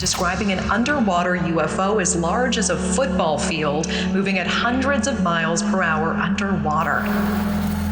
describing an underwater UFO as large as a football field, moving at hundreds of miles per hour underwater.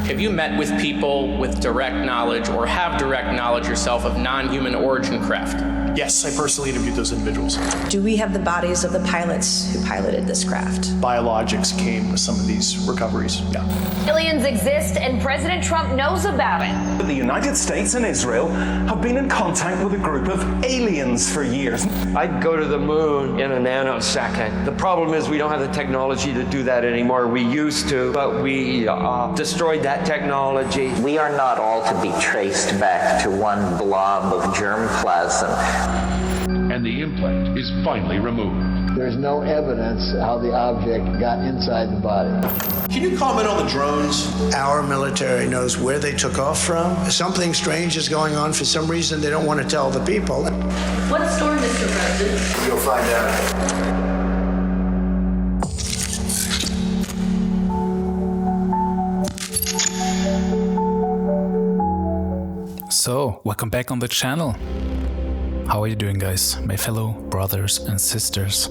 Have you met with people with direct knowledge or have direct knowledge yourself of non-human origin craft? Yes, I personally interviewed those individuals. Do we have the bodies of the pilots who piloted this craft? Biologics came with some of these recoveries, yeah. Aliens exist and President Trump knows about it. The United States and Israel have been in contact with a group of aliens for years. I'd go to the moon in a nanosecond. The problem is we don't have the technology to do that anymore. We used to, but we destroyed that technology. We are not all to be traced back to one blob of germplasm. And the implant is finally removed. There's no evidence how the object got inside the body. Can you comment on the drones? Our military knows where they took off from. Something strange is going on. For some reason, they don't want to tell the people. What storm, Mr. President? You'll find out. So, welcome back on the channel. How are you doing, guys, my fellow brothers and sisters?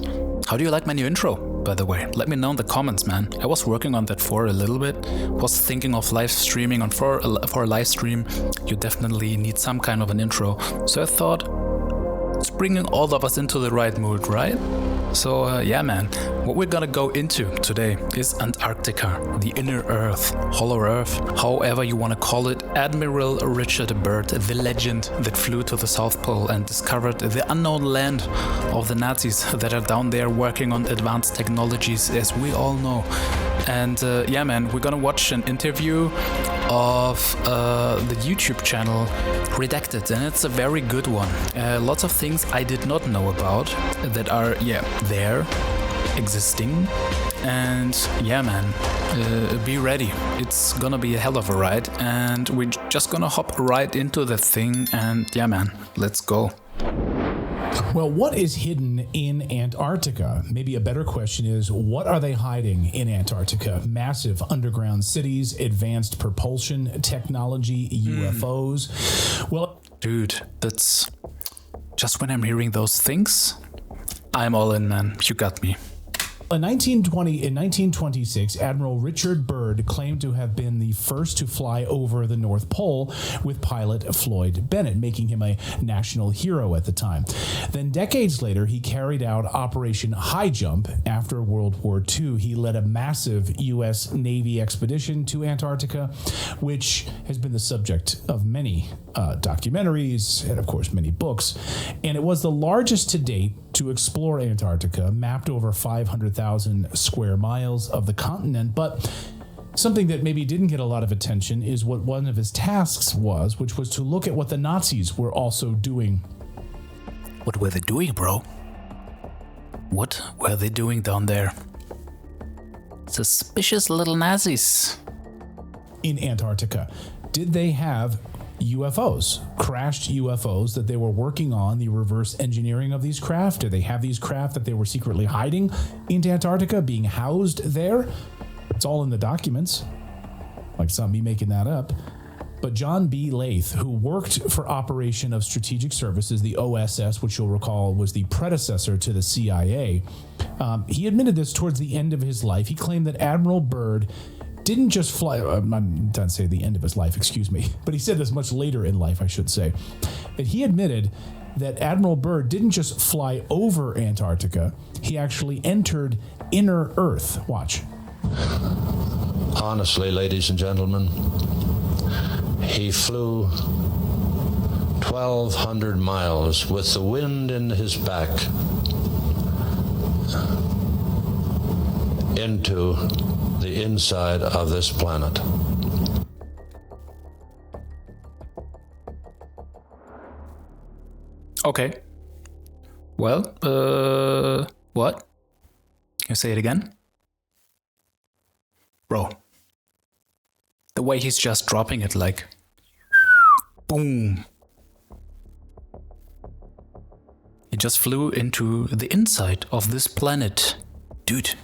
How do you like my new intro, by the way? Let me know in the comments, man. I was working on that for a little bit, was thinking of live streaming, and for a live stream you definitely need some kind of an intro. So I thought, it's bringing all of us into the right mood, right? So yeah, man, what we're gonna go into today is Antarctica, the inner Earth, Hollow Earth, however you wanna call it. Admiral Richard Byrd, the legend that flew to the South Pole and discovered the unknown land of the Nazis that are down there working on advanced technologies, as we all know. And yeah, man, we're gonna watch an interview of the YouTube channel Redacted, and it's a very good one. Lots of things I did not know about that are, yeah, there, existing. And yeah, man, be ready. It's gonna be a hell of a ride, and we're just gonna hop right into the thing. And yeah, man, let's go. Well, what is hidden in Antarctica? Maybe a better question is, what are they hiding in Antarctica? Massive underground cities, advanced propulsion technology, UFOs. Well, dude, that's just when I'm hearing those things, I'm all in, man. You got me. In 1926, Admiral Richard Byrd claimed to have been the first to fly over the North Pole with pilot Floyd Bennett, making him a national hero at the time. Then decades later, he carried out Operation Highjump. After World War II, he led a massive U.S. Navy expedition to Antarctica, which has been the subject of many documentaries and, of course, many books. And it was the largest to date to explore Antarctica, mapped over 500,000 square miles of the continent. But something that maybe didn't get a lot of attention is what one of his tasks was, which was to look at what the Nazis were also doing. What were they doing, bro? What were they doing down there? Suspicious little Nazis. In Antarctica, did they have UFOs, crashed UFOs that they were working on, the reverse engineering of these craft? Do they have these craft that they were secretly hiding into Antarctica, being housed there? It's all in the documents. Like, it's not me making that up. But John B. Lath, who worked for Operation of Strategic Services, the OSS, which you'll recall was the predecessor to the CIA, he admitted this towards the end of his life. He claimed that Admiral Byrd didn't just fly, I didn't say the end of his life, excuse me, but he said this much later in life, I should say, that he admitted that Admiral Byrd didn't just fly over Antarctica, he actually entered inner Earth. Watch. Honestly, ladies and gentlemen, he flew 1,200 miles with the wind in his back into the inside of this planet. Okay. Well, what? Can you say it again? Bro. The way he's just dropping it, like, boom. He just flew into the inside of this planet. Dude.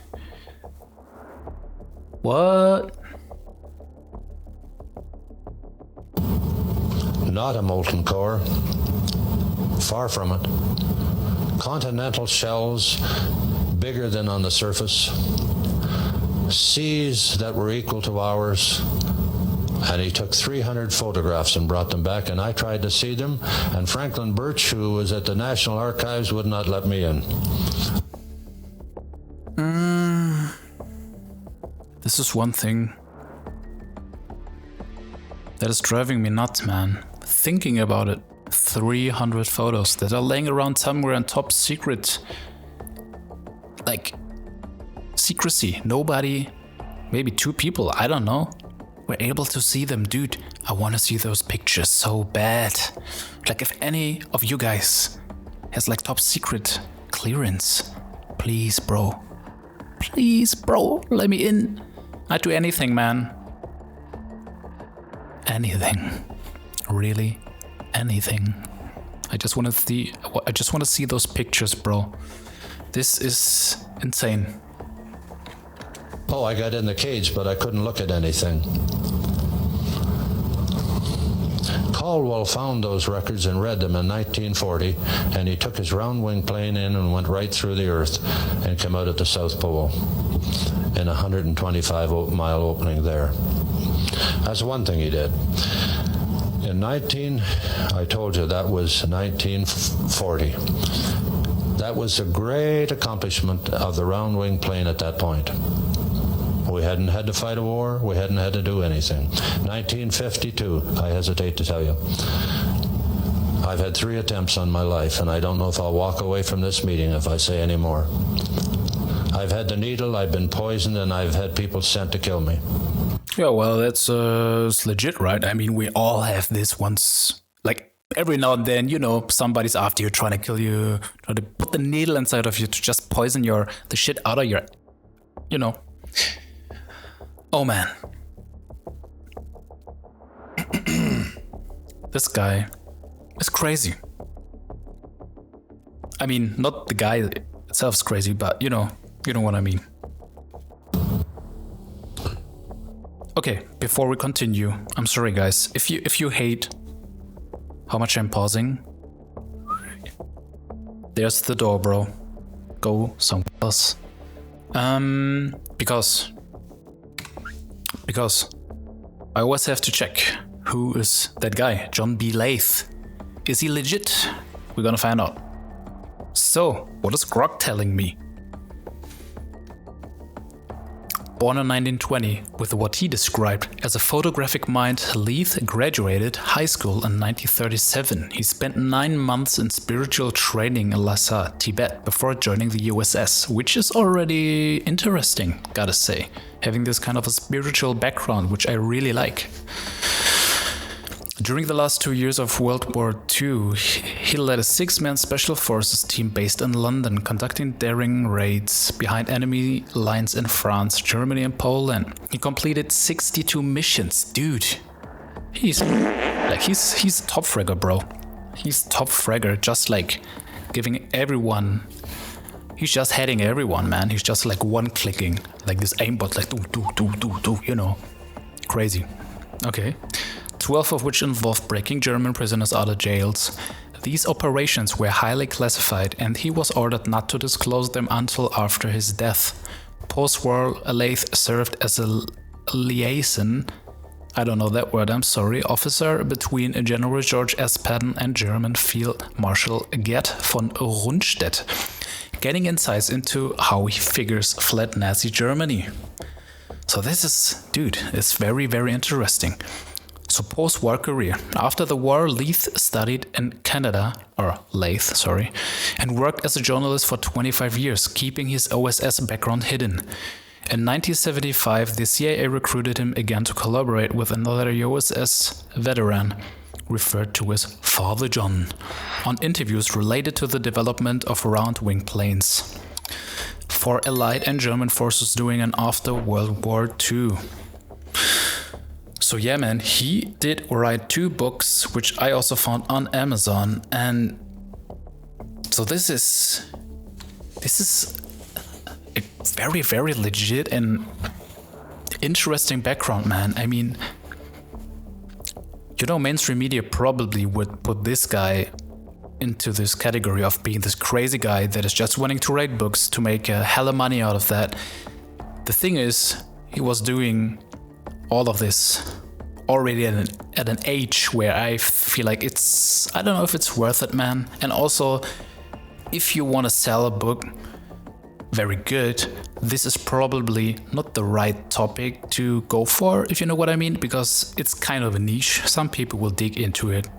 What? Not a molten core. Far from it. continental shelves bigger than on the surface, seas that were equal to ours, and he took 300 photographs and brought them back, and I tried to see them, and Franklin Birch, who was at the National Archives, would not let me in. This is one thing that is driving me nuts, man. Thinking about it. 300 photos that are laying around somewhere in top secret. Like, secrecy. Nobody, maybe 2 people, I don't know, were able to see them. Dude, I want to see those pictures so bad. Like, if any of you guys has like top secret clearance, please, bro. Please, bro, let me in. I'd do anything, man. Anything. Really, anything. I just want to see those pictures, bro. This is insane. Oh, I got in the cage, but I couldn't look at anything. Caldwell found those records and read them in 1940, and he took his round-wing plane in and went right through the Earth and came out at the South Pole in a 125-mile opening there. That's one thing he did. I told you that was 1940. That was a great accomplishment of the round-wing plane at that point. We hadn't had to fight a war. We hadn't had to do anything. 1952, I hesitate to tell you. I've had 3 attempts on my life, and I don't know if I'll walk away from this meeting if I say any more. I've had the needle, I've been poisoned, and I've had people sent to kill me. Yeah, well, that's it's legit, right? I mean, we all have this once. Like, every now and then, you know, somebody's after you, trying to kill you, trying to put the needle inside of you to just poison the shit out of your, you know. Oh, man. This guy is crazy. I mean, not the guy itself is crazy, but you know what I mean. Okay, before we continue, I'm sorry guys, if you hate how much I'm pausing, there's the door, bro. Go somewhere else. Because I always have to check who is that guy, John B. Lath. Is he legit? We're gonna find out. So, what is Grog telling me? Born in 1920, with what he described as a photographic mind, Leith graduated high school in 1937. He spent 9 months in spiritual training in Lhasa, Tibet, before joining the USS, which is already interesting, gotta say, having this kind of a spiritual background, which I really like. During the last 2 years of World War II, he led a 6-man special forces team based in London, conducting daring raids behind enemy lines in France, Germany and Poland. He completed 62 missions. Dude, he's a top fragger, bro. He's top fragger, just like giving everyone, he's just heading everyone, man. He's just like one-clicking, like this aimbot, like do, you know. Crazy. Okay. 12 of which involved breaking German prisoners out of jails. These operations were highly classified, and he was ordered not to disclose them until after his death. Post-war, Lath served as a liaison, I don't know that word, I'm sorry, officer between General George S. Patton and German Field Marshal Gerd von Rundstedt, getting insights into how he figures fled Nazi Germany. So this is, dude, it's very, very interesting. So post-war career. After the war, Lath studied in Canada, and worked as a journalist for 25 years, keeping his OSS background hidden. In 1975, the CIA recruited him again to collaborate with another USS veteran, referred to as Father John, on interviews related to the development of round-wing planes for Allied and German forces during and after World War II. So yeah, man, he did write 2 books, which I also found on Amazon, and so this is a very, very legit and interesting background, man. I mean, you know, mainstream media probably would put this guy into this category of being this crazy guy that is just wanting to write books to make a hell of money out of that. The thing is, he was doing all of this already at an age where I feel like I don't know if it's worth it, man. And also, if you want to sell a book very good, this is probably not the right topic to go for, if you know what I mean, because it's kind of a niche. Some people will dig into it,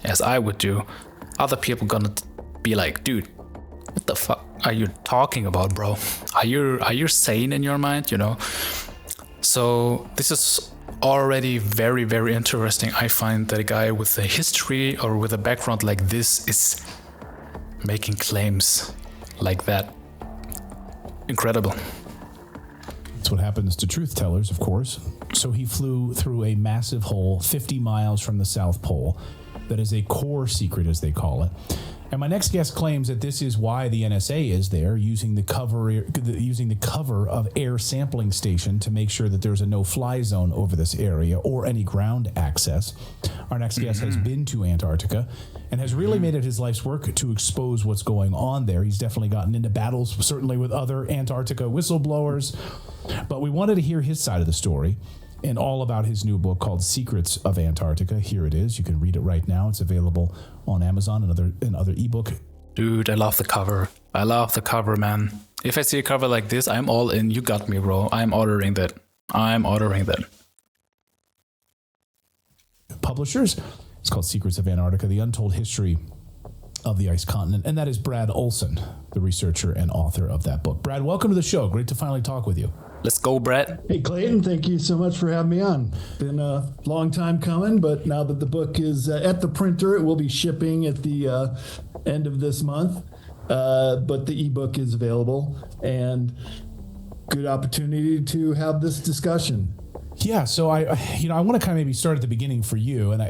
as I would do. Other people gonna be like, dude, what the fuck are you talking about, bro? Are you sane in your mind, you know? So this is already very, very interesting. I find that a guy with a history or with a background like this is making claims like that. Incredible. That's what happens to truth tellers, of course. So he flew through a massive hole 50 miles from the South Pole. That is a core secret, as they call it. And my next guest claims that this is why the NSA is there, using the cover of Air Sampling Station to make sure that there's a no-fly zone over this area or any ground access. Our next guest has been to Antarctica and has really made it his life's work to expose what's going on there. He's definitely gotten into battles, certainly with other Antarctica whistleblowers. But we wanted to hear his side of the story and all about his new book called Secrets of Antarctica. Here it is. You can read it right now. It's available on Amazon and other ebook. Dude, I love the cover. I love the cover, man. If I see a cover like this, I'm all in. You got me, bro. I'm ordering that. Publishers. It's called Secrets of Antarctica, The Untold History of the Ice Continent. And that is Brad Olsen, the researcher and author of that book. Brad, welcome to the show. Great to finally talk with you. Let's go, Brad. Hey, Clayton, thank you so much for having me on. Been a long time coming, but now that the book is at the printer, it will be shipping at the end of this month. But the ebook is available, and good opportunity to have this discussion. Yeah, so I want to kind of maybe start at the beginning for you, and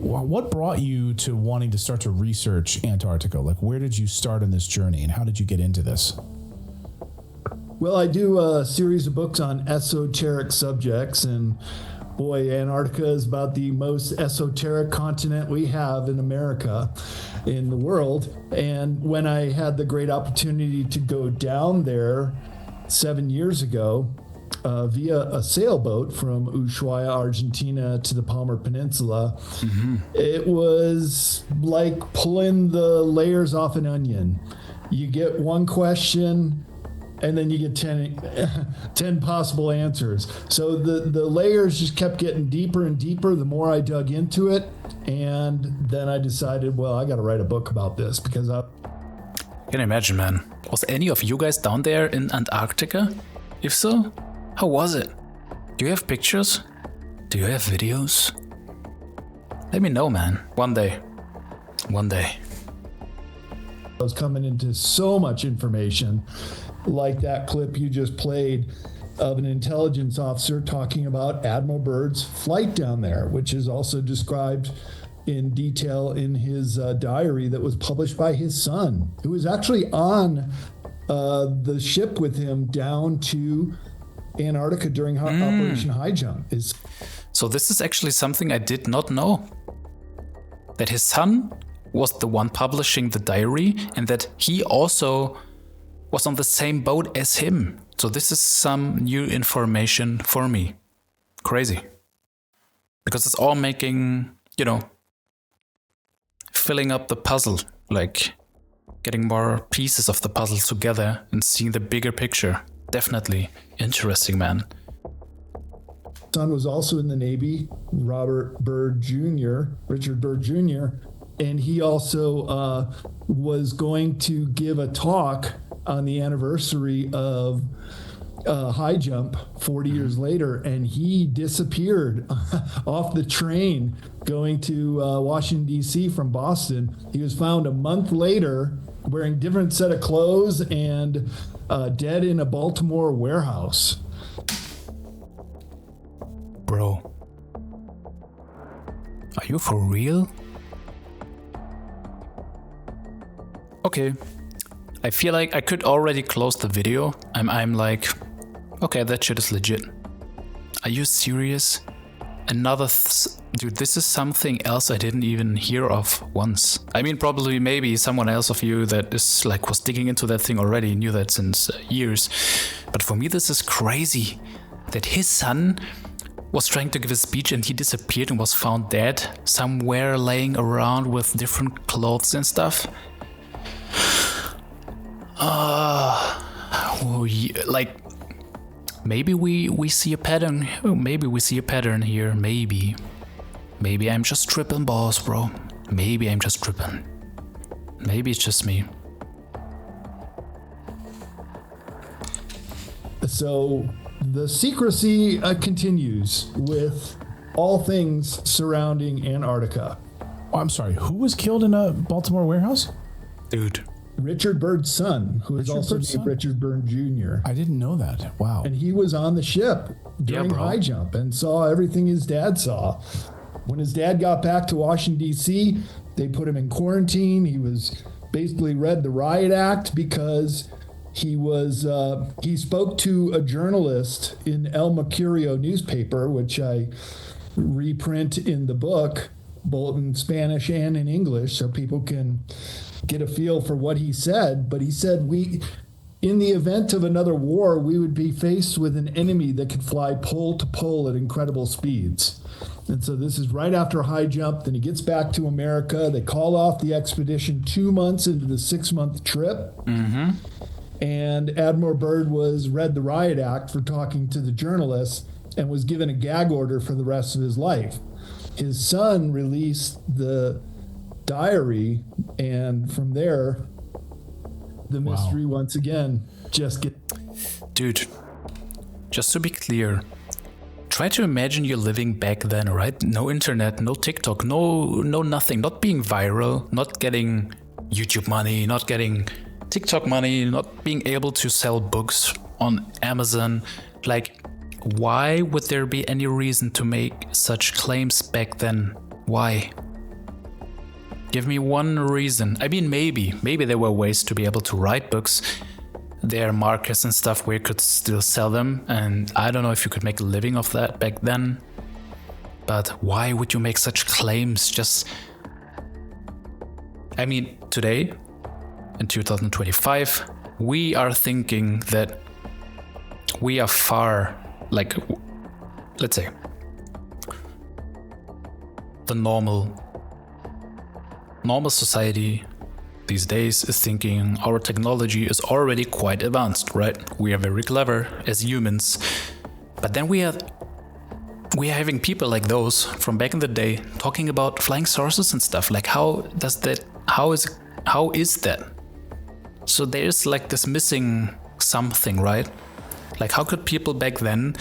what brought you to wanting to start to research Antarctica? Like, where did you start on this journey, and how did you get into this? Well, I do a series of books on esoteric subjects, and boy, Antarctica is about the most esoteric continent we have in America, in the world. And when I had the great opportunity to go down there 7 years ago, via a sailboat from Ushuaia, Argentina to the Palmer Peninsula, it was like pulling the layers off an onion. You get one question, and then you get 10 possible answers. So the layers just kept getting deeper and deeper the more I dug into it. And then I decided, well, I got to write a book about this because I can imagine, man. Was any of you guys down there in Antarctica? If so, how was it? Do you have pictures? Do you have videos? Let me know, man. One day. I was coming into so much information, like that clip you just played of an intelligence officer talking about Admiral Byrd's flight down there, which is also described in detail in his diary that was published by his son, who was actually on the ship with him down to Antarctica during Operation Highjump. So this is actually something I did not know. That his son was the one publishing the diary, and that he also was on the same boat as him. So this is some new information for me. Crazy. Because it's all making, filling up the puzzle, like getting more pieces of the puzzle together and seeing the bigger picture. Definitely interesting, man. Son was also in the Navy, Richard Byrd Jr., and he also was going to give a talk on the anniversary of High Jump 40 years later, and he disappeared off the train going to Washington, D.C. from Boston. He was found a month later wearing different set of clothes and dead in a Baltimore warehouse. Bro, are you for real? Okay, I feel like I could already close the video. I'm like, okay, that shit is legit. Are you serious? Another Dude, this is something else I didn't even hear of once. I mean, probably maybe someone else of you that is like was digging into that thing already knew that since years. But for me, this is crazy that his son was trying to give a speech and he disappeared and was found dead somewhere laying around with different clothes and stuff. Like, maybe we see a pattern. Maybe we see a pattern here. Maybe I'm just tripping balls, bro. Maybe I'm just tripping. Maybe it's just me. So the secrecy continues with all things surrounding Antarctica. Oh, I'm sorry, who was killed in a Baltimore warehouse? Dude. Richard Byrd's son, who is also named Richard Byrd Jr. I didn't know that. Wow. And he was on the ship during Highjump and saw everything his dad saw. When his dad got back to Washington, D.C., they put him in quarantine. He was basically read the Riot Act because he spoke to a journalist in El Mercurio newspaper, which I reprint in the book, both in Spanish and in English, so people can get a feel for what he said. But he said, in the event of another war, we would be faced with an enemy that could fly pole to pole at incredible speeds. And so this is right after Highjump. Then he gets back to America. They call off the expedition 2 months into the 6-month trip. Mm-hmm. And Admiral Byrd was read the Riot Act for talking to the journalists and was given a gag order for the rest of his life. His son released the diary, and from there, the mystery once again Dude, just to be clear, try to imagine you're living back then, right? No internet, no TikTok, no nothing, not being viral, not getting YouTube money, not getting TikTok money, not being able to sell books on Amazon. Like, why would there be any reason to make such claims back then? Why? Give me one reason. I mean, maybe there were ways to be able to write books. There are markets and stuff where you could still sell them, and I don't know if you could make a living off that back then. But why would you make such claims? Just, I mean, today, in 2025, we are thinking that we are far, like, let's say, the normal society these days is thinking our technology is already quite advanced, right? We are very clever as humans. But then we are having people like those from back in the day talking about flying saucers and stuff. Like, how is that? So there's like this missing something, right? Like, how could people back then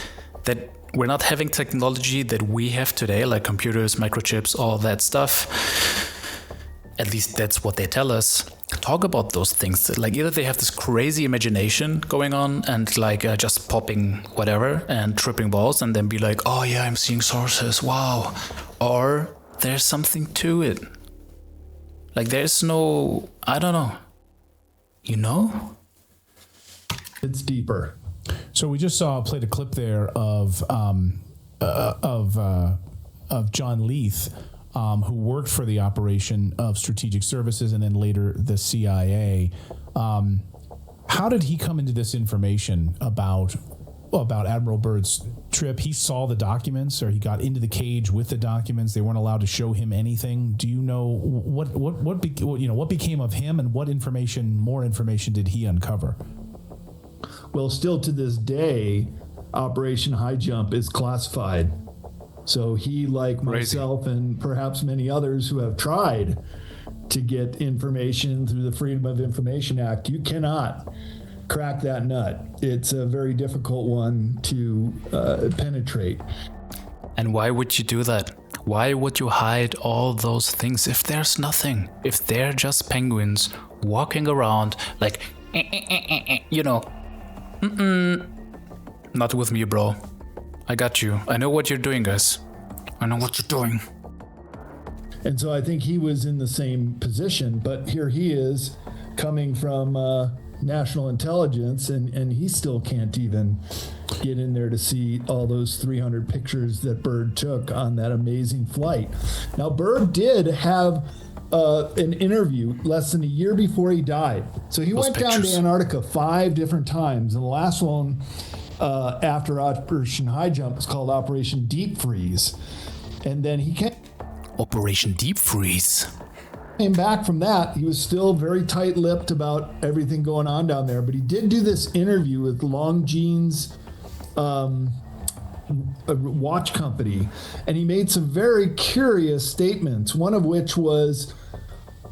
that were not having technology that we have today, like computers, microchips, all that stuff, at least that's what they tell us, talk about those things? Like, either they have this crazy imagination going on and like just popping whatever and tripping balls and then be like, oh yeah, I'm seeing sources, wow. Or there's something to it. Like, there's no, I don't know. You know? It's deeper. So we just played a clip there of John Leith, who worked for the Operation of Strategic Services and then later the CIA. How did he come into this information about Admiral Byrd's trip? He saw the documents, or he got into the cage with the documents. They weren't allowed to show him anything. Do you know what became of him, and what more information did he uncover? Well, still to this day, Operation Highjump is classified. So he, like myself and perhaps many others who have tried to get information through the Freedom of Information Act, you cannot crack that nut. It's a very difficult one to penetrate. And why would you do that? Why would you hide all those things if there's nothing? If they're just penguins walking around like, you know, not with me, bro. I got you. I know what you're doing, guys. I know what you're doing. And so I think he was in the same position, but here he is coming from national intelligence, and he still can't even get in there to see all those 300 pictures that Byrd took on that amazing flight. Now, Byrd did have an interview less than a year before he died. So he went down to Antarctica 5 different times, and the last one after Operation Highjump was called Operation Deep Freeze. And then he came... Operation Deep Freeze. Came back from that. He was still very tight-lipped about everything going on down there, but he did do this interview with Longines watch company, and he made some very curious statements, one of which was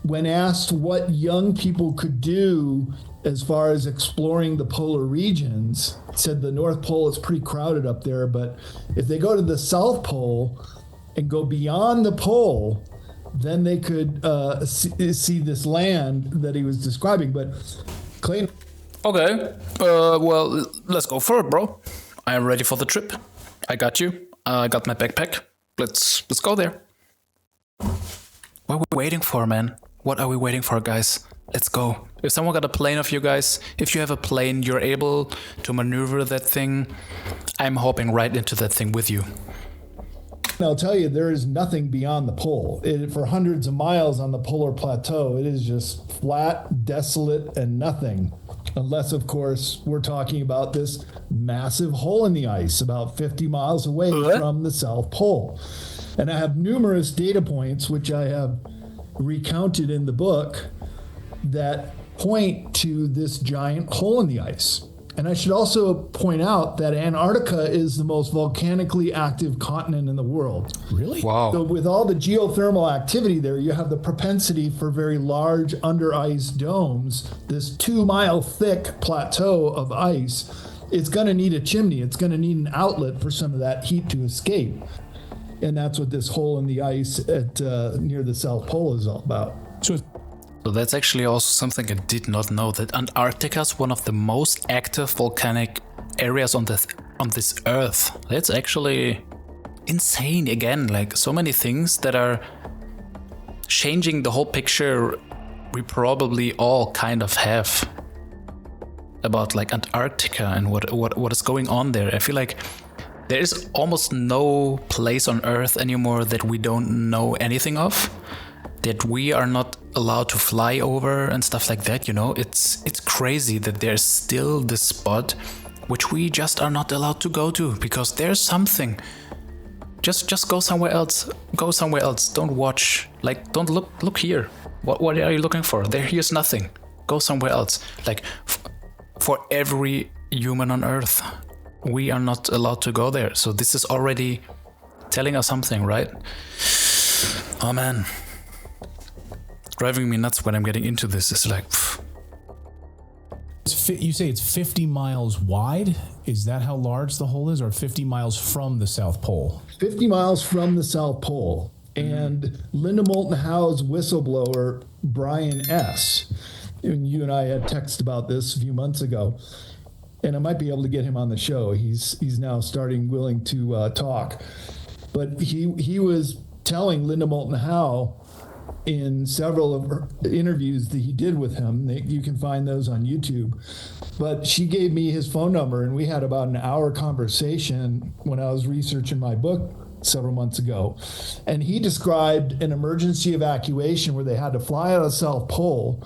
when asked what young people could do as far as exploring the polar regions, he said the North Pole is pretty crowded up there, but if they go to the South Pole and go beyond the pole, then they could see this land that he was describing. But Clay... Okay, well, let's go for it, bro. I am ready for the trip. I got you. I got my backpack. Let's go there. What are we waiting for, man? What are we waiting for, guys? Let's go. If someone got a plane of you guys, if you have a plane, you're able to maneuver that thing. I'm hopping right into that thing with you. I'll tell you, there is nothing beyond the pole. For hundreds of miles on the polar plateau, it is just flat, desolate, and nothing. Unless, of course, we're talking about this massive hole in the ice about 50 miles away from the South Pole. And I have numerous data points, which I have recounted in the book, that point to this giant hole in the ice. And I should also point out that Antarctica is the most volcanically active continent in the world. Really? Wow. So with all the geothermal activity there, you have the propensity for very large under ice domes. This 2-mile thick plateau of ice, it's going to need a chimney. It's going to need an outlet for some of that heat to escape. And that's what this hole in the ice at near the South Pole is all about. So that's actually also something I did not know, that Antarctica is one of the most active volcanic areas on this Earth. That's actually insane. Again, like so many things that are changing the whole picture we probably all kind of have about like Antarctica and what is going on there. I feel like there is almost no place on Earth anymore that we don't know anything of, that we are not allowed to fly over and stuff like that, you know. It's crazy that there's still this spot which we just are not allowed to go to because there's something. Just go somewhere else. Go somewhere else. Don't watch. Like, don't look here. What are you looking for? Here's nothing. Go somewhere else. Like, for every human on Earth, we are not allowed to go there. So this is already telling us something, right? Oh man. Driving me nuts when I'm getting into this. It's like... You say it's 50 miles wide? Is that how large the hole is? Or 50 miles from the South Pole? 50 miles from the South Pole. And Linda Moulton Howe's whistleblower, Brian S., and you and I had text about this a few months ago, and I might be able to get him on the show. He's now willing to talk. But he was telling Linda Moulton Howe in several of her interviews that he did with him. You can find those on YouTube. But she gave me his phone number, and we had about an hour conversation when I was researching my book several months ago. And he described an emergency evacuation where they had to fly out of the South Pole.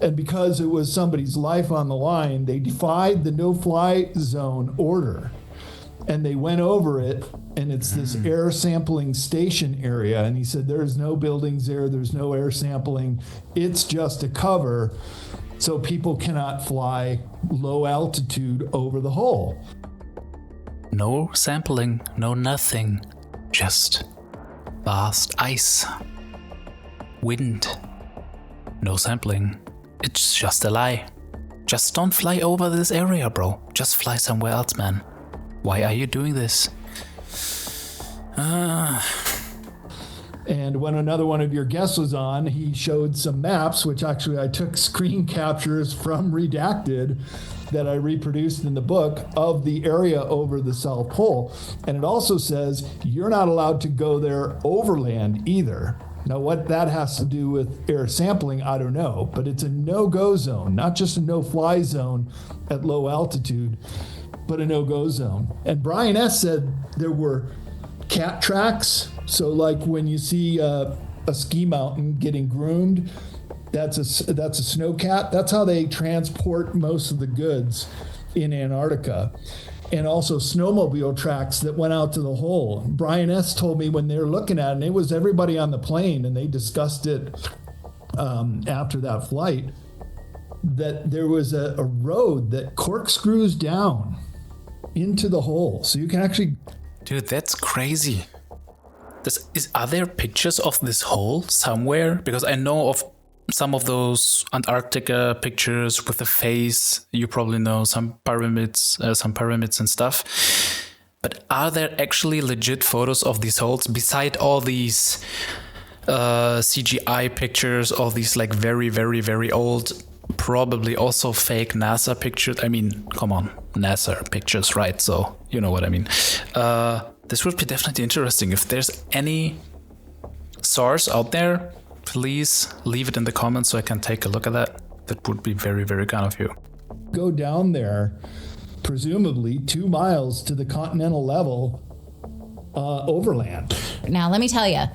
And because it was somebody's life on the line, they defied the no-fly zone order. And they went over it, and it's this air sampling station area. And he said, there's no buildings there. There's no air sampling. It's just a cover, so people cannot fly low altitude over the hole. No sampling, no nothing. Just vast ice. Wind. No sampling. It's just a lie. Just don't fly over this area, bro. Just fly somewhere else, man. Why are you doing this? And when another one of your guests was on, he showed some maps, which actually I took screen captures from Redacted that I reproduced in the book of the area over the South Pole. And it also says you're not allowed to go there overland either. Now, what that has to do with air sampling, I don't know, but it's a no-go zone, not just a no-fly zone at low altitude, but a no-go zone. And Brian S. said there were cat tracks. So like when you see a ski mountain getting groomed, that's a snowcat. That's how they transport most of the goods in Antarctica. And also snowmobile tracks that went out to the hole. Brian S. told me when they were looking at it, and it was everybody on the plane, and they discussed it after that flight, that there was a road that corkscrews down into the hole. So you can actually... Dude, that's crazy. Are there pictures of this hole somewhere? Because I know of some of those Antarctica pictures with the face. You probably know some pyramids and stuff. But are there actually legit photos of these holes beside all these CGI pictures, all these like very, very, very old, probably also fake NASA pictures? I mean, come on, NASA pictures, right? So you know what I mean. This would be definitely interesting. If there's any source out there, please leave it in the comments so I can take a look at that. That would be very, very kind of you. Go down there, presumably 2 miles to the continental level overland. Now, let me tell you,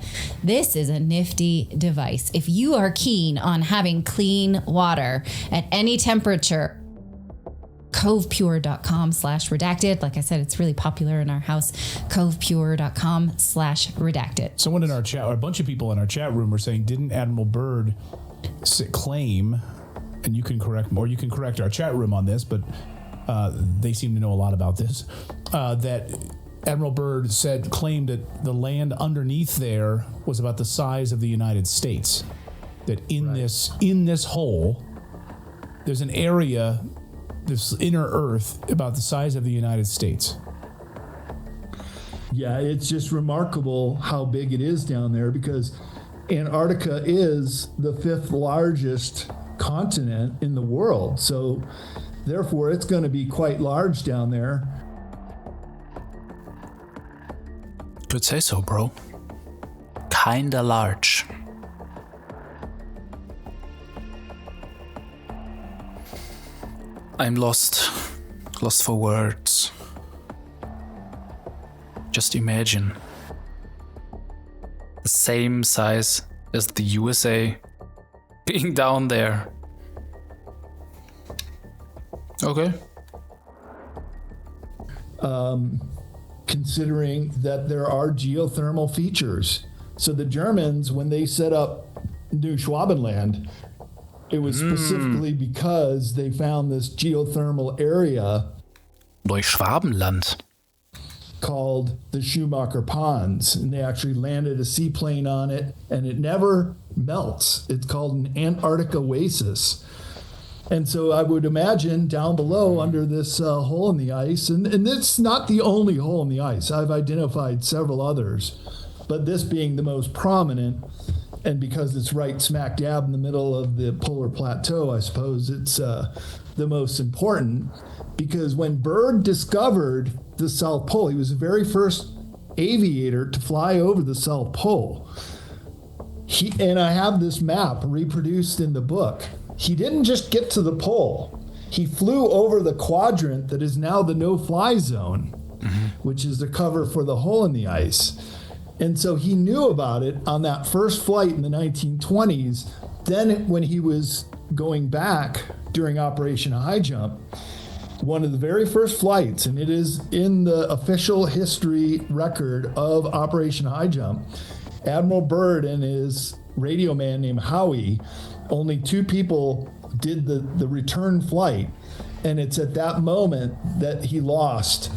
this is a nifty device. If you are keen on having clean water at any temperature, covepure.com/redacted. Like I said, it's really popular in our house. covepure.com/redacted. Someone in our chat, or a bunch of people in our chat room, were saying, didn't Admiral Byrd claim, and you can correct our chat room on this, but they seem to know a lot about this, that Admiral Byrd claimed that the land underneath there was about the size of the United States. That in this hole, there's an area, this inner Earth, about the size of the United States. Yeah, it's just remarkable how big it is down there, because Antarctica is the 5th largest continent in the world. So therefore, it's going to be quite large down there. Could say so, bro. Kinda large. I'm lost for words. Just imagine the same size as the USA being down there. Okay. Considering that there are geothermal features. So the Germans, when they set up Neuschwabenland, it was specifically because they found this geothermal area Neuschwabenland called the Schumacher Ponds, and they actually landed a seaplane on it, and it never melts. It's called an Antarctic oasis. And so I would imagine down below under this hole in the ice, and it's not the only hole in the ice. I've identified several others, but this being the most prominent, and because it's right smack dab in the middle of the polar plateau, I suppose it's the most important, because when Byrd discovered the South Pole, he was the very first aviator to fly over the South Pole. And I have this map reproduced in the book. He didn't just get to the pole. He flew over the quadrant that is now the no-fly zone, which is the cover for the hole in the ice. And so he knew about it on that first flight in the 1920s. Then when he was going back during Operation Highjump, one of the very first flights, and it is in the official history record of Operation Highjump, Admiral Byrd and his radio man named Howie, only 2 people did the return flight. And it's at that moment that he lost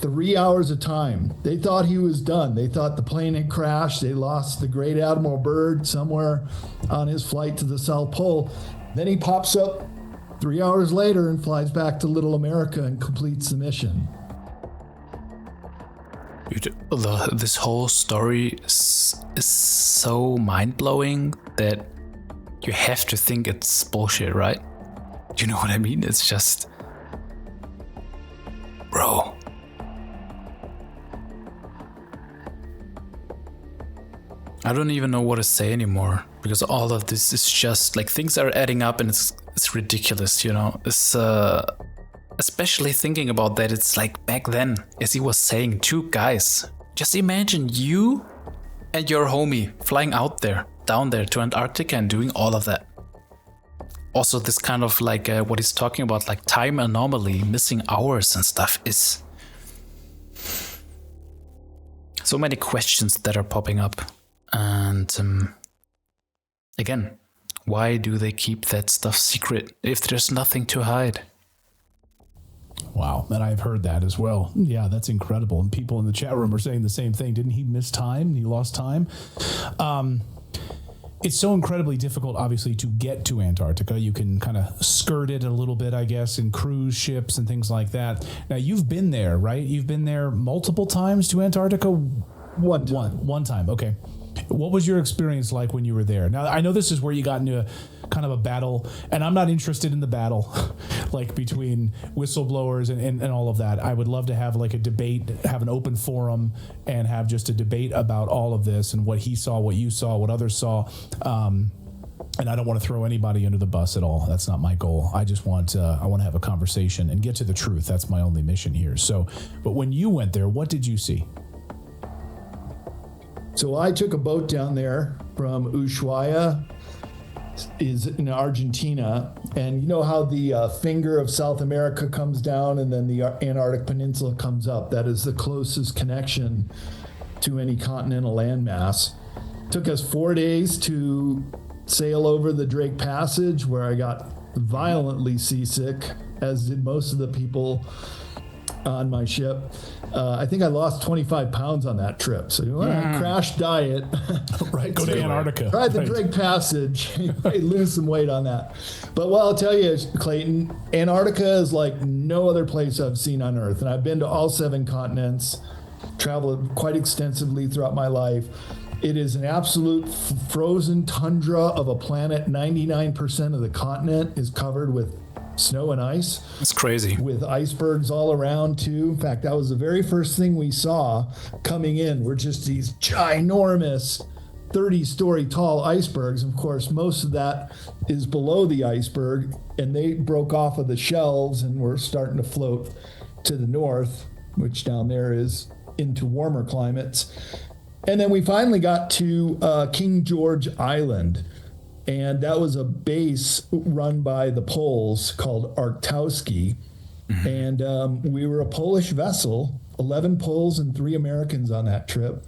3 hours of time. They thought he was done. They thought the plane had crashed. They lost the great Admiral Byrd somewhere on his flight to the South Pole. Then he pops up 3 hours later and flies back to Little America and completes the mission. This whole story is so mind-blowing that you have to think it's bullshit, right? Do you know what I mean? It's just... Bro. I don't even know what to say anymore, because all of this is just like things are adding up, and it's ridiculous, you know. It's especially thinking about that, it's like back then, as he was saying, 2 guys. Just imagine you and your homie flying out there, down there to Antarctica and doing all of that. Also, this kind of like what he's talking about, like time anomaly, missing hours and stuff, is so many questions that are popping up. And again, why do they keep that stuff secret if there's nothing to hide? Wow, and I've heard that as well. Yeah, that's incredible. And people in the chat room are saying the same thing. Didn't he miss time? He lost time. It's so incredibly difficult, obviously, to get to Antarctica. You can kind of skirt it a little bit, I guess, in cruise ships and things like that. Now, you've been there, right? You've been there multiple times to Antarctica? One time, okay. What was your experience like when you were there? Now, I know this is where you got into a kind of a battle, and I'm not interested in the battle, like between whistleblowers and all of that. I would love to have like a debate, have an open forum, and have just a debate about all of this and what he saw, what you saw, what others saw. And I don't want to throw anybody under the bus at all. That's not my goal. I just want I want to have a conversation and get to the truth. That's my only mission here. So, but when you went there, what did you see? So I took a boat down there from Ushuaia, is in Argentina, and you know how the finger of South America comes down and then the Antarctic Peninsula comes up. That is the closest connection to any continental landmass. Took us 4 days to sail over the Drake Passage, where I got violently seasick, as did most of the people on my ship. I think I lost 25 pounds on that trip. So crash diet. Right, go to Antarctica. Ride the Drake Passage. I lose some weight on that. But what I'll tell you is, Clayton, Antarctica is like no other place I've seen on Earth. And I've been to all 7 continents, traveled quite extensively throughout my life. It is an absolute frozen tundra of a planet. 99% of the continent is covered with snow and ice. It's crazy. With icebergs all around too. In fact, that was the very first thing we saw coming in. Were just these ginormous 30-story tall icebergs. Of course, most of that is below the iceberg, and they broke off of the shelves and were starting to float to the north, which down there is into warmer climates. And then we finally got to King George Island. And that was a base run by the Poles called Arktowski. Mm-hmm. And we were a Polish vessel, 11 Poles and 3 Americans on that trip.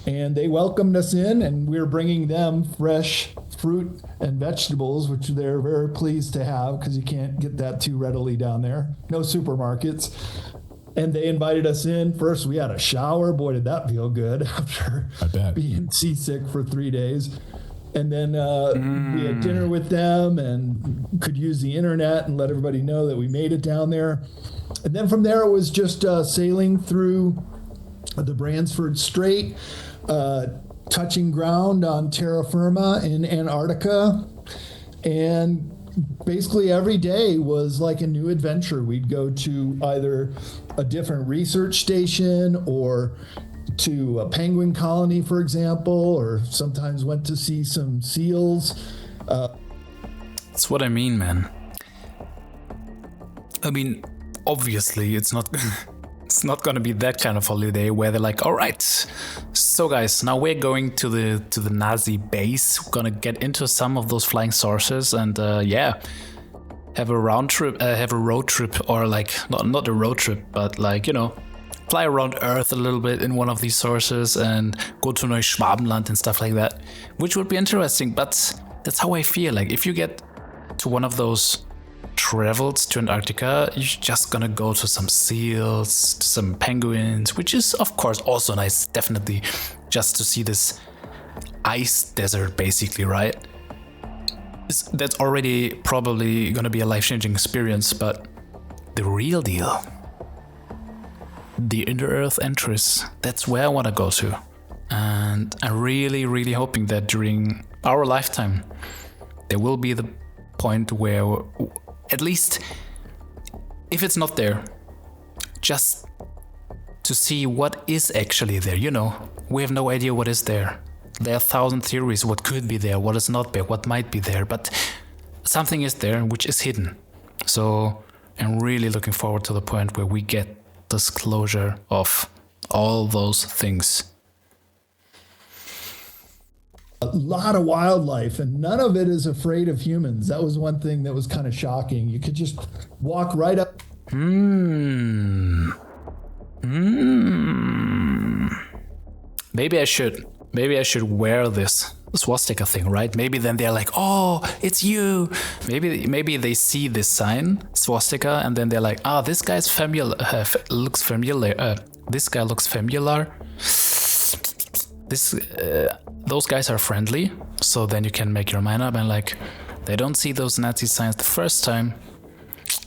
And they welcomed us in, and we were bringing them fresh fruit and vegetables, which they're very pleased to have because you can't get that too readily down there. No supermarkets. And they invited us in. First, we had a shower. Boy, did that feel good after being seasick for 3 days. And then we had dinner with them and could use the internet and let everybody know that we made it down there. And then from there, it was just sailing through the Bransford Strait, touching ground on terra firma in Antarctica. And basically every day was like a new adventure. We'd go to either a different research station or to a penguin colony, for example, or sometimes went to see some seals. That's what I mean, man. I mean, obviously, it's not going to be that kind of holiday where they're like, all right, so guys, now we're going to the Nazi base. We're gonna get into some of those flying saucers and have a road trip, or like not a road trip, but like, you know, fly around Earth a little bit in one of these sources and go to Neuschwabenland and stuff like that, which would be interesting. But that's how I feel. Like if you get to one of those travels to Antarctica, you're just gonna go to some seals, to some penguins, which is of course also nice, definitely, just to see this ice desert basically, right? That's already probably gonna be a life-changing experience, but the real deal, the inter-earth entries, that's where I want to go to. And I'm really, really hoping that during our lifetime, there will be the point where, at least, if it's not there, just to see what is actually there, you know. We have no idea what is there. There are 1,000 theories what could be there, what is not there, what might be there, but something is there which is hidden. So I'm really looking forward to the point where we get disclosure of all those things. A lot of wildlife, and none of it is afraid of humans. That was one thing that was kind of shocking. You could just walk right up. Maybe I should wear this swastika thing, right? Maybe then they're like, oh, it's you. Maybe they see this sign, swastika, and then they're like, this guy's familiar, looks familiar. This guy looks familiar. Those guys are friendly. So then you can make your mind up and like, they don't see those Nazi signs the first time.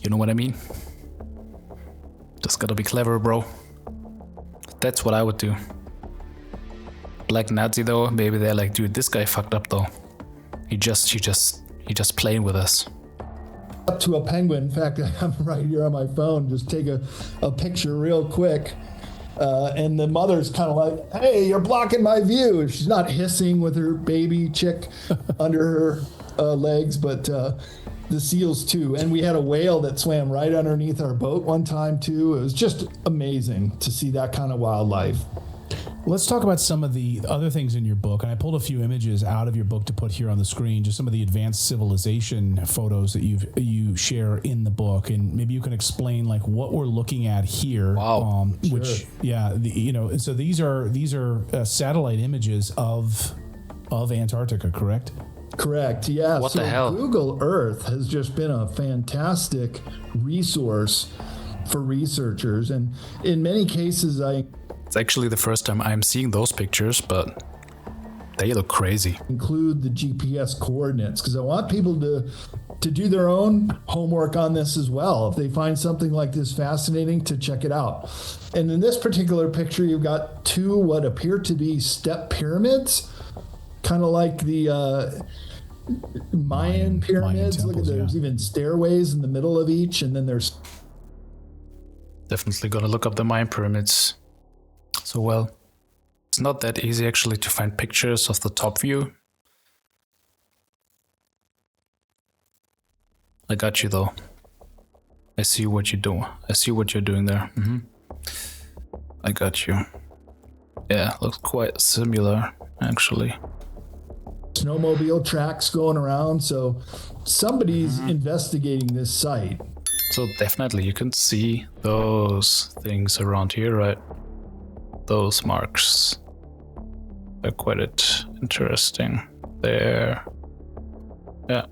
You know what I mean? Just gotta be clever, bro. That's what I would do. Black Nazi though, maybe they're like, dude, this guy fucked up though. He just playing with us. Up to a penguin. In fact, I'm right here on my phone. Just take a picture real quick. And the mother's kind of like, hey, you're blocking my view. She's not hissing with her baby chick under her legs, but the seals too. And we had a whale that swam right underneath our boat one time too. It was just amazing to see that kind of wildlife. Let's talk about some of the other things in your book. And I pulled a few images out of your book to put here on the screen, just some of the advanced civilization photos that you share in the book. And maybe you can explain like what we're looking at here. Wow. Which, yeah, so these are satellite images of Antarctica, correct? Correct. Yeah. What the hell? Google Earth has just been a fantastic resource for researchers. And in many cases, it's actually the first time I'm seeing those pictures, but they look crazy. Include the GPS coordinates because I want people to do their own homework on this as well. If they find something like this fascinating, to check it out. And in this particular picture, you've got two what appear to be step pyramids, kind of like the Mayan pyramids. Temples, look at there's even stairways in the middle of each, and then there's definitely gonna look up the Mayan pyramids. So well, it's not that easy actually to find pictures of the top view. I got you though. I see what you do. I see what you're doing there. I got you. Yeah, looks quite similar actually. snowmobile tracks going around, so somebody's investigating this site. So definitely you can see those things around here, right? Those marks. They're quite interesting. There. Yeah.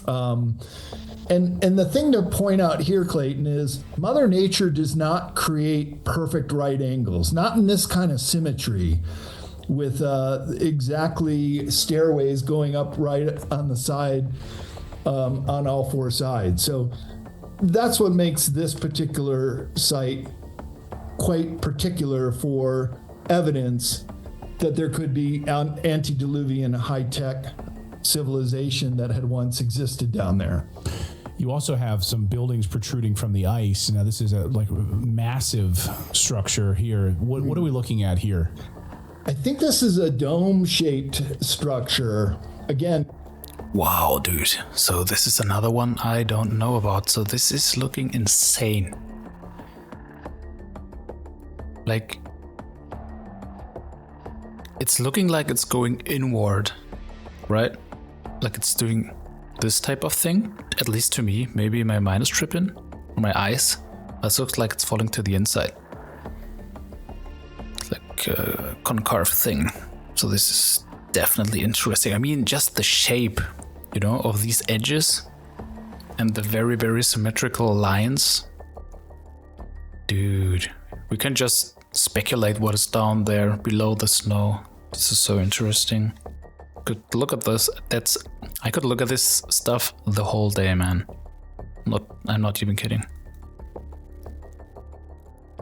And the thing to point out here, Clayton, is Mother Nature does not create perfect right angles, not in this kind of symmetry with exactly stairways going up right on the side on all four sides. So that's what makes this particular site quite particular for evidence that there could be an antediluvian high-tech civilization that had once existed down there. You also have some buildings protruding from the ice. Now this is a massive structure here. What are we looking at here? I think this is a dome-shaped structure. Again. Wow, dude. So this is another one I don't know about. So this is looking insane. Like, it's looking like it's going inward, right? Like it's doing this type of thing, at least to me. Maybe my mind is tripping, or my eyes. It looks like it's falling to the inside. It's like a concave thing. So this is definitely interesting. I mean, just the shape, you know, of these edges and the very, very symmetrical lines. Dude, we can just speculate what is down there below the snow. This is so interesting. Could look at this. I could look at this stuff the whole day, man. I'm not even kidding.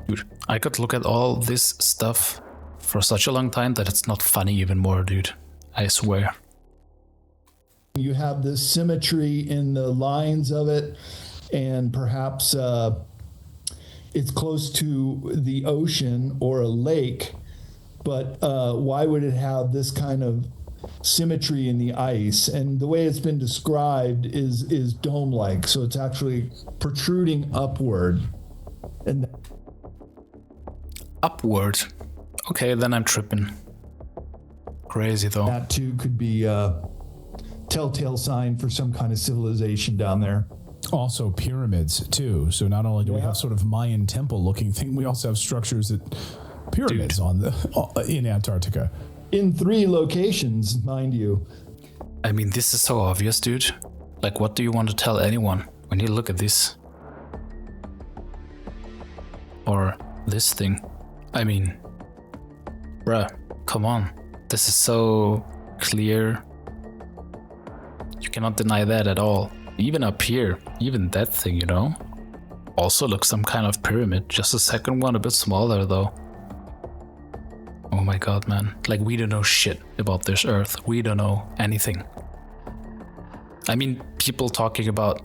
Dude, I could look at all this stuff for such a long time that it's not funny even more, dude. I swear. You have this symmetry in the lines of it, and perhaps it's close to the ocean or a lake, but why would it have this kind of symmetry in the ice? And the way it's been described is dome-like, so it's actually protruding upward. And upward? Okay, then I'm tripping. Crazy though. That too could be a telltale sign for some kind of civilization down there. Also pyramids too. So not only do we have sort of Mayan temple looking thing, we also have structures that pyramids in Antarctica. In 3 locations, mind you. I mean, this is so obvious, dude. Like, what do you want to tell anyone when you look at this? Or this thing? I mean, bruh, come on. This is so clear. You cannot deny that at all. Even up here, even that thing, you know? Also looks some kind of pyramid. Just the second one a bit smaller though. Oh my god, man. Like, we don't know shit about this Earth. We don't know anything. I mean, people talking about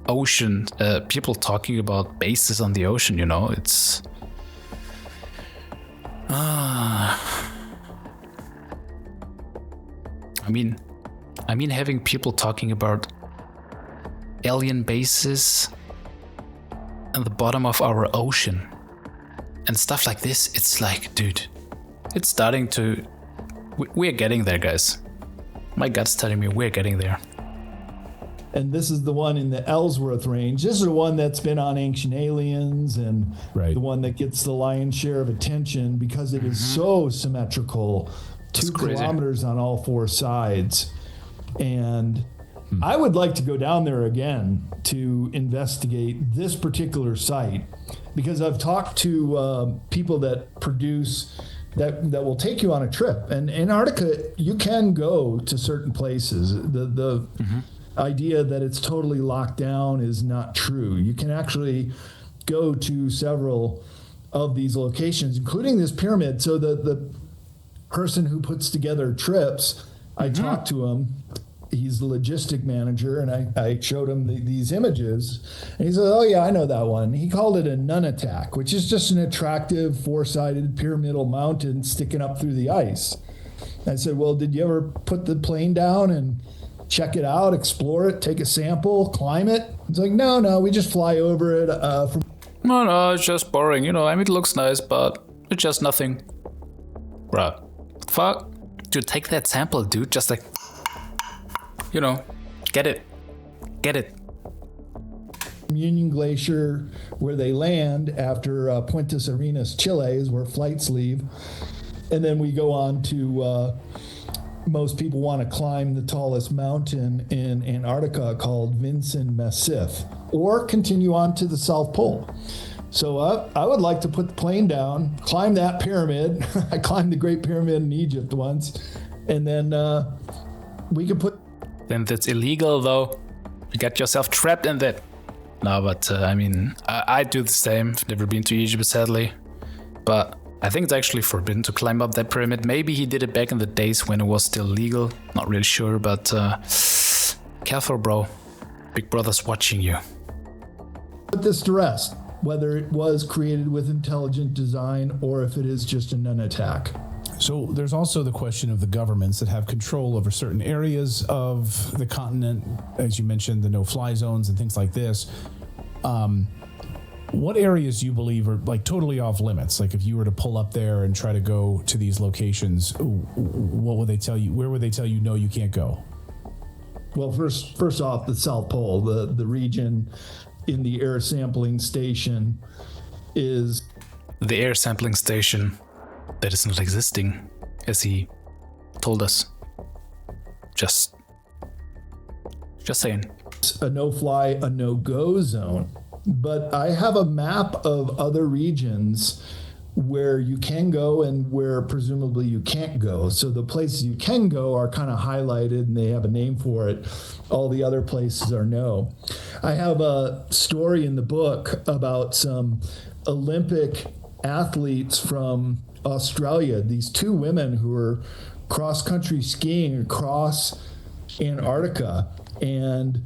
ocean, people talking about bases on the ocean, you know? It's... I mean, having people talking about alien bases at the bottom of our ocean and stuff like this, it's like, dude, it's starting to... We're getting there, guys. My gut's telling me we're getting there. And this is the one in the Ellsworth range. This is the one that's been on Ancient Aliens and the one that gets the lion's share of attention because it is so symmetrical. That's 2 kilometers on all 4 sides. And I would like to go down there again to investigate this particular site because I've talked to people that produce that will take you on a trip. And Antarctica, you can go to certain places. The idea that it's totally locked down is not true. You can actually go to several of these locations, including this pyramid. So the person who puts together trips, I talked to him. He's the logistic manager, and I showed him these images, and he said, "Oh yeah, I know that one." He called it a nunatak, which is just an attractive 4-sided pyramidal mountain sticking up through the ice. I said, "Well, did you ever put the plane down and check it out, explore it, take a sample, climb it?" He's like, "No, we just fly over it from." No, it's just boring. You know, I mean, it looks nice, but it's just nothing. Bruh, fuck, dude, take that sample, dude. Just like. You know, get it. Union Glacier, where they land after Puentes Arenas, Chile, is where flights leave. And then we go on to, most people want to climb the tallest mountain in Antarctica called Vinson Massif, or continue on to the South Pole. So I would like to put the plane down, climb that pyramid. I climbed the Great Pyramid in Egypt once, and then we could put... Then that's illegal, though. You got yourself trapped in that. No, but I mean, I do the same. I've never been to Egypt, sadly. But I think it's actually forbidden to climb up that pyramid. Maybe he did it back in the days when it was still legal. Not really sure, but careful, bro. Big Brother's watching you. Put this to rest, whether it was created with intelligent design or if it is just a nunatak. So there's also the question of the governments that have control over certain areas of the continent, as you mentioned, the no-fly zones and things like this. What areas do you believe are like totally off limits? Like if you were to pull up there and try to go to these locations, what would they tell you? Where would they tell you, no, you can't go? Well, first off, the South Pole, the region in the air sampling station is... The air sampling station that is not existing, as he told us. Just saying. A no-fly, a no-go zone. But I have a map of other regions where you can go and where presumably you can't go. So the places you can go are kind of highlighted and they have a name for it. All the other places are no. I have a story in the book about some Olympic athletes from Australia, these 2 women who were cross-country skiing across Antarctica, and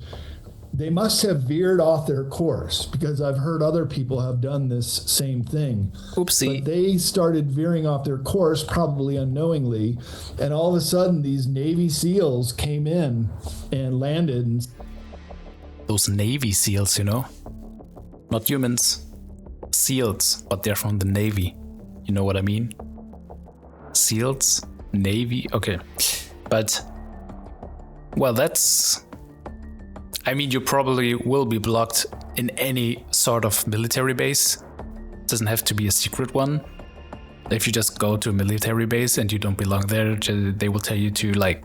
they must have veered off their course, because I've heard other people have done this same thing. Oopsie. But they started veering off their course, probably unknowingly, and all of a sudden these Navy SEALs came in and landed. And those Navy SEALs, you know? Not humans. SEALs, but they're from the Navy. You know what I mean? SEALs, Navy, okay. But, well, that's... I mean, you probably will be blocked in any sort of military base. It doesn't have to be a secret one. If you just go to a military base and you don't belong there, they will tell you to, like,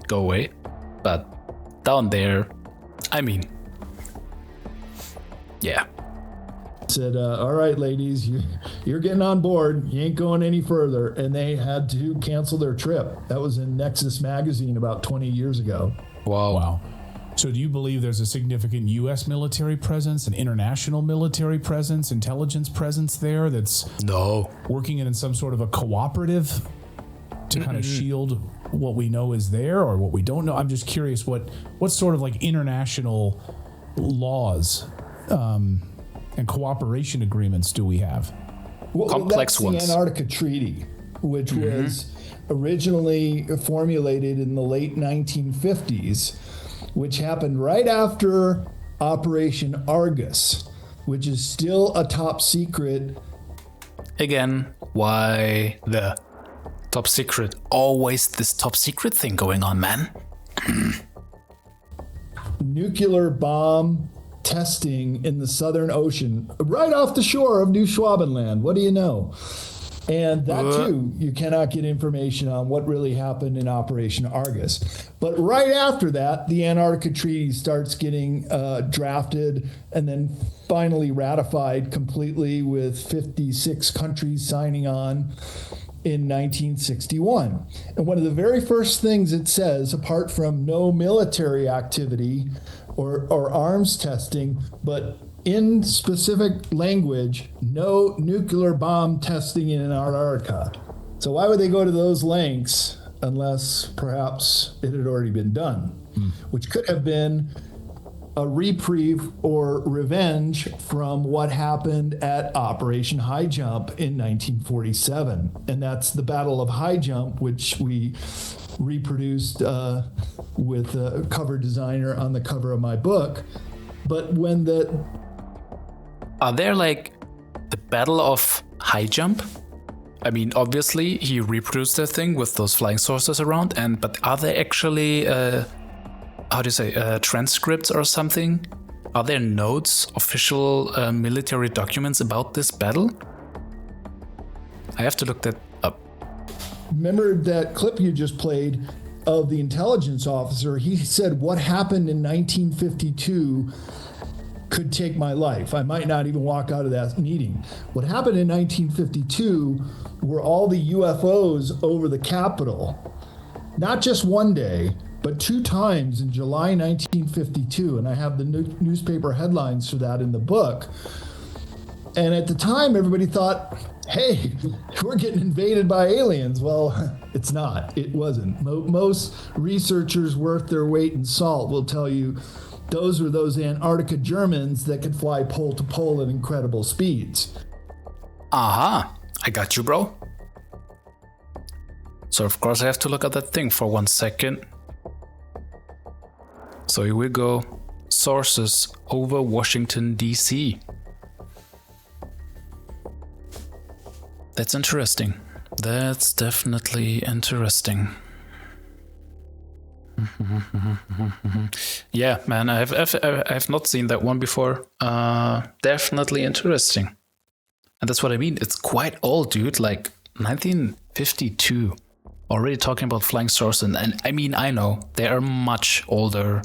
go away. But down there, I mean, yeah. said, all right, ladies, you're getting on board. You ain't going any further. And they had to cancel their trip. That was in Nexus magazine about 20 years ago. Wow. So do you believe there's a significant U.S. military presence, an international military presence, intelligence presence there that's working in some sort of a cooperative to kind of shield what we know is there or what we don't know? I'm just curious what sort of like international laws and cooperation agreements do we have? Well, complex ones. The Antarctica Treaty, which was originally formulated in the late 1950s, which happened right after Operation Argus, which is still a top secret. Again, why the top secret? Always this top secret thing going on, man. Nuclear bomb testing in the Southern Ocean, right off the shore of Neuschwabenland. What do you know? And that too, you cannot get information on what really happened in Operation Argus. But right after that, the Antarctica Treaty starts getting drafted and then finally ratified completely with 56 countries signing on in 1961. And one of the very first things it says, apart from no military activity or arms testing, but in specific language, no nuclear bomb testing in Antarctica. So why would they go to those lengths unless perhaps it had already been done, which could have been a reprieve or revenge from what happened at Operation Highjump in 1947. And that's the Battle of Highjump, which we reproduced with a cover designer on the cover of my book. But when Are there like the Battle of Highjump? I mean, obviously he reproduced that thing with those flying saucers around, but are there actually, transcripts or something? Are there notes, official military documents about this battle? I have to look that up. Remember that clip you just played of the intelligence officer? He said, what happened in 1952 could take my life. I might not even walk out of that meeting. What happened in 1952 were all the UFOs over the Capitol, not just one day, but 2 times in July 1952. And I have the newspaper headlines for that in the book. And at the time, everybody thought, hey, we're getting invaded by aliens. Well, it's not. It wasn't. Most researchers worth their weight in salt will tell you those were those Antarctica Germans that could fly pole to pole at incredible speeds. Aha, I got you, bro. So of course I have to look at that thing for 1 second. So here we go. Sources over Washington, D.C. That's interesting. That's definitely interesting. Yeah, man, I've not seen that one before. Definitely interesting. And that's what I mean. It's quite old, dude. Like 1952. Already talking about flying saucers. And I mean, I know there are much older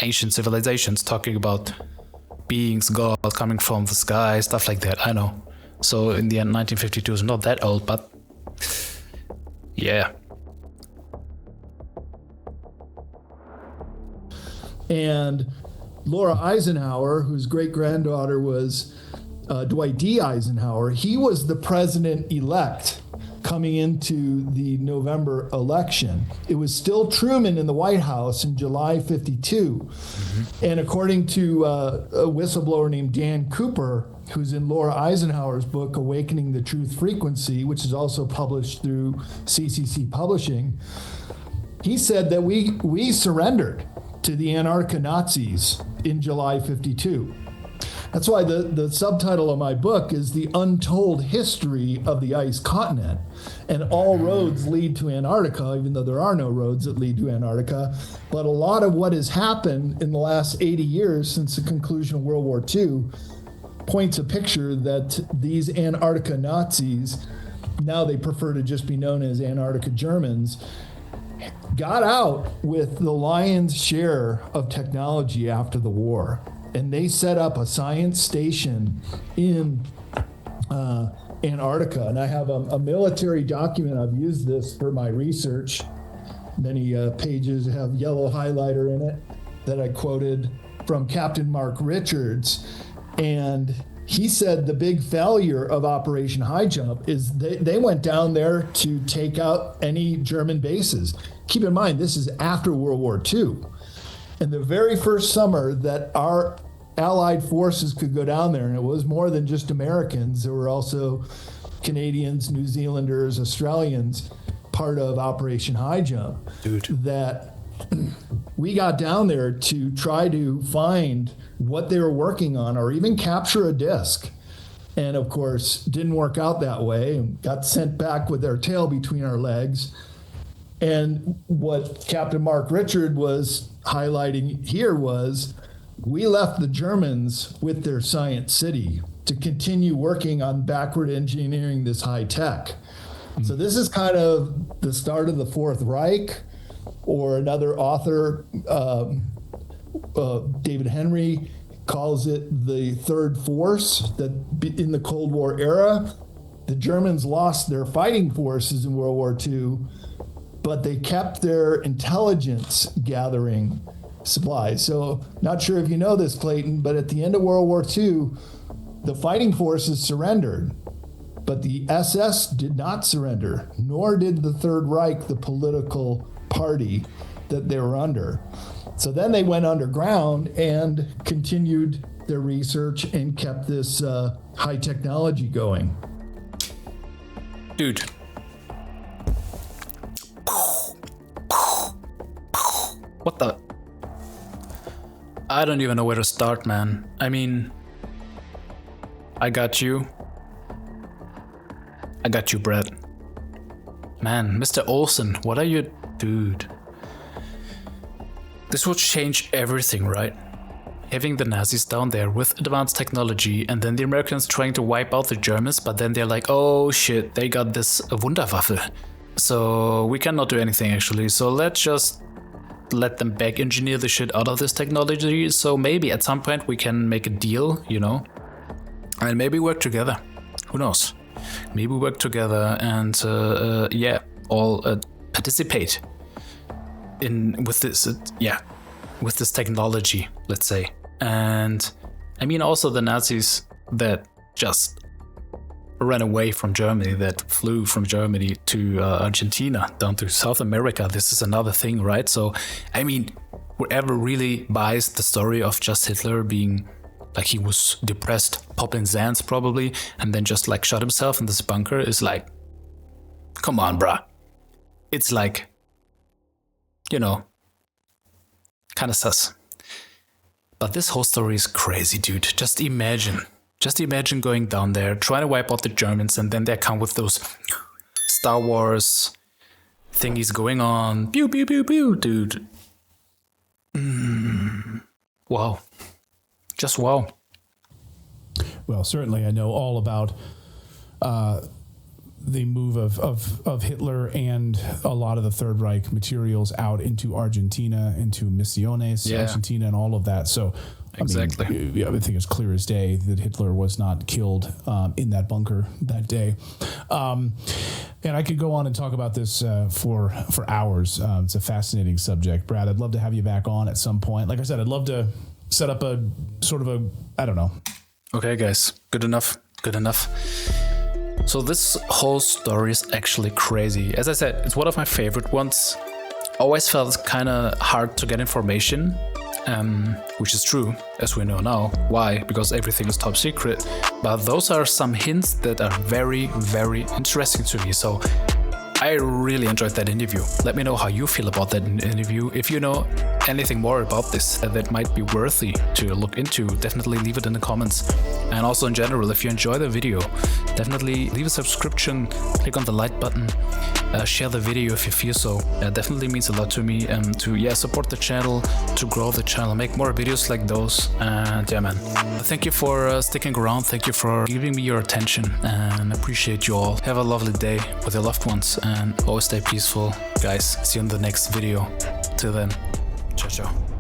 ancient civilizations talking about beings, God coming from the sky, stuff like that. I know. So in the end, 1952 is not that old, but yeah. And Laura Eisenhower, whose great-granddaughter was Dwight D. Eisenhower, he was the president-elect coming into the November election. It was still Truman in the White House in July 52. And according to a whistleblower named Dan Cooper, who's in Laura Eisenhower's book, Awakening the Truth Frequency, which is also published through CCC Publishing, he said that we surrendered to the Antarctica Nazis in July 52. That's why the subtitle of my book is The Untold History of the Ice Continent. And all roads lead to Antarctica, even though there are no roads that lead to Antarctica. But a lot of what has happened in the last 80 years since the conclusion of World War II points a picture that these Antarctica Nazis, now they prefer to just be known as Antarctica Germans, got out with the lion's share of technology after the war. And they set up a science station in Antarctica. And I have a military document. I've used this for my research. Many pages have yellow highlighter in it that I quoted from Captain Mark Richards. And he said the big failure of Operation Highjump is they went down there to take out any German bases. Keep in mind, this is after World War II. And the very first summer that our Allied forces could go down there, and it was more than just Americans, there were also Canadians, New Zealanders, Australians, part of Operation Highjump. That we got down there to try to find what they were working on or even capture a disc. And of course, didn't work out that way and got sent back with our tail between our legs. And what Captain Mark Richard was highlighting here was we left the Germans with their science city to continue working on backward engineering this high tech. So this is kind of the start of the Fourth Reich, or another author, David Henry, calls it the third force. That in the Cold War era, the Germans lost their fighting forces in World War II, but they kept their intelligence gathering supplies. So not sure if you know this, Clayton, but at the end of World War II, the fighting forces surrendered, but the SS did not surrender, nor did the Third Reich, the political party that they were under. So then they went underground and continued their research and kept this high technology going. Dude. What the? I don't even know where to start, man. I mean, I got you. I got you, Brad. Man, Mr. Olsen, what are you... Dude. This would change everything, right? Having the Nazis down there with advanced technology, and then the Americans trying to wipe out the Germans, but then they're like, oh shit, they got this Wunderwaffe. So we cannot do anything actually, so let's just let them back engineer the shit out of this technology, so maybe at some point we can make a deal, you know, and maybe work together. Who knows? Maybe work together and yeah, all participate with this, with this technology, let's say. And I mean also the Nazis that just ran away from Germany, that flew from Germany to Argentina, down to South America. This is another thing, right? So, I mean, whoever really buys the story of just Hitler being, like he was depressed, popping Xans probably, and then just like shot himself in this bunker is like, come on, bruh. It's like, you know, kind of sus. But this whole story is crazy, dude. Just imagine going down there, trying to wipe out the Germans, and then they come with those Star Wars thingies going on. Pew, pew, pew, pew, dude. Wow. Just wow. Well, certainly I know all about the move of Hitler and a lot of the Third Reich materials out into Argentina, into Misiones, Argentina, and all of that. So exactly. I mean, I think it's clear as day that Hitler was not killed in that bunker that day. And I could go on and talk about this for hours. It's a fascinating subject. Brad, I'd love to have you back on at some point. Like I said, I'd love to set up a sort of a, I don't know. Okay, guys. Good enough. So this whole story is actually crazy. As I said, it's one of my favorite ones. Always felt kind of hard to get information, which is true, as we know now. Why? Because everything is top secret. But those are some hints that are very, very interesting to me. So I really enjoyed that interview. Let me know how you feel about that interview. If you know anything more about this that might be worthy to look into, definitely leave it in the comments. And also in general, if you enjoy the video, definitely leave a subscription, click on the like button, share the video if you feel so. It definitely means a lot to me to support the channel, to grow the channel, make more videos like those. And yeah, man, thank you for sticking around. Thank you for giving me your attention, and appreciate you all. Have a lovely day with your loved ones, and always stay peaceful, guys. See you in the next video. Till then, ciao ciao.